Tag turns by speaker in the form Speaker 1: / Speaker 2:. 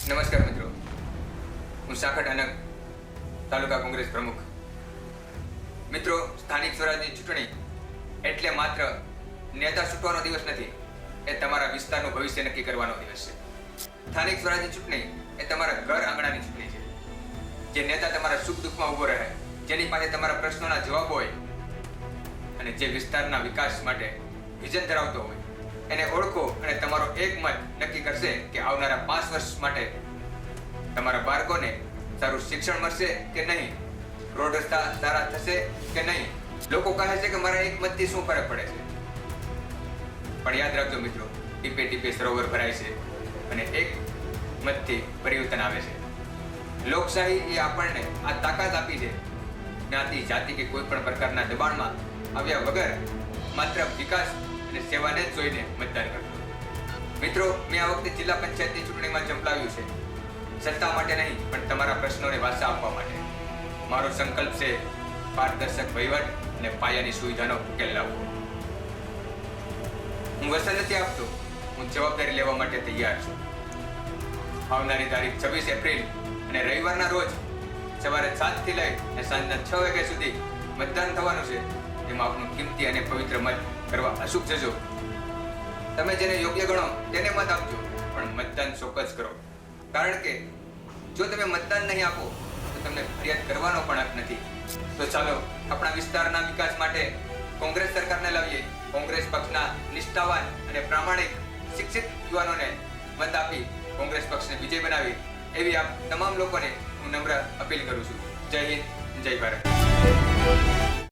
Speaker 1: નમસ્કાર મિત્રો, હું સાખટ અનક, તાલુકા કોંગ્રેસ પ્રમુખ. મિત્રો, સ્થાનિક સ્વરાજની ચૂંટણી એટલે માત્ર નેતા ચૂંટવાનો દિવસ નથી, એ તમારા વિસ્તારનું ભવિષ્ય નક્કી કરવાનો દિવસ છે. સ્થાનિક સ્વરાજની ચૂંટણી એ તમારા ઘર આંગણાની ચૂંટણી છે. જે નેતા તમારા સુખ દુઃખમાં ઊભો રહે, જેની પાસે તમારા પ્રશ્નોના જવાબ હોય અને જે વિસ્તારના વિકાસ માટે વિઝન ધરાવતો હોય, એને ઓળખો અને તમારો એક મત નક્કી કરશે કે આવનારા 5 વર્ષ માટે તમારા બાળકોને સારું શિક્ષણ મળશે કે નહીં, રોડ રસ્તા સારા થશે કે નહીં. લોકો કહે છે કે મારા એક મતથી શું ફરક પડે છે, પણ યાદ રાખજો મિત્રો, ટીપે ટીપે સરોવર ભરાય છે અને એક મતથી પરિવર્તન આવે છે. લોકશાહી એ આપણને આ તાકાત આપી છે, જ્ઞાતિ જાતિ કે કોઈ પણ પ્રકારના દબાણમાં આવ્યા વગર માત્ર વિકાસ અને સેવાને જ જોઈને મતદાન કરજો. મિત્રો, મેં આ વખતે જિલ્લા પંચાયતની ચૂંટણીમાં ઝંપલાવ્યું છે, સત્તા માટે નહીં પણ તમારા પ્રશ્નોને વાચા આપવા માટે. મારો સંકલ્પ છે પારદર્શક વહીવટ અને પાયાની સુવિધાનો ઉકેલ લાવવો. હું વસન નથી આપતો, હું જવાબદારી લેવા માટે તૈયાર છું. આવનારી તારીખ 26 એપ્રિલ અને રવિવારના રોજ સવારે 7 થી લઈ અને સાંજના 6 વાગ્યા સુધી મતદાન થવાનું છે. તેમાં આપનું કિંમતી અને પવિત્ર મત કરવા અચૂક જજો. તમે જેને યોગ્ય ગણો તેને મત આપજો, પણ મતદાન ચોક્કસ કરો. કારણ કે જો તમે મતદાન નહીં આપો તો તમને ફરિયાદ કરવાનો પણ હક નથી. તો ચાલો આપણા વિસ્તારના વિકાસ માટે કોંગ્રેસ સરકારને લાવીએ. કોંગ્રેસ પક્ષના નિષ્ઠાવાન અને પ્રામાણિક શિક્ષિત યુવાનોને મત આપી કોંગ્રેસ પક્ષને વિજય બનાવી એવી આપ તમામ લોકોને હું નમ્ર અપીલ કરું છું. જય હિન્દ, જય ભારત.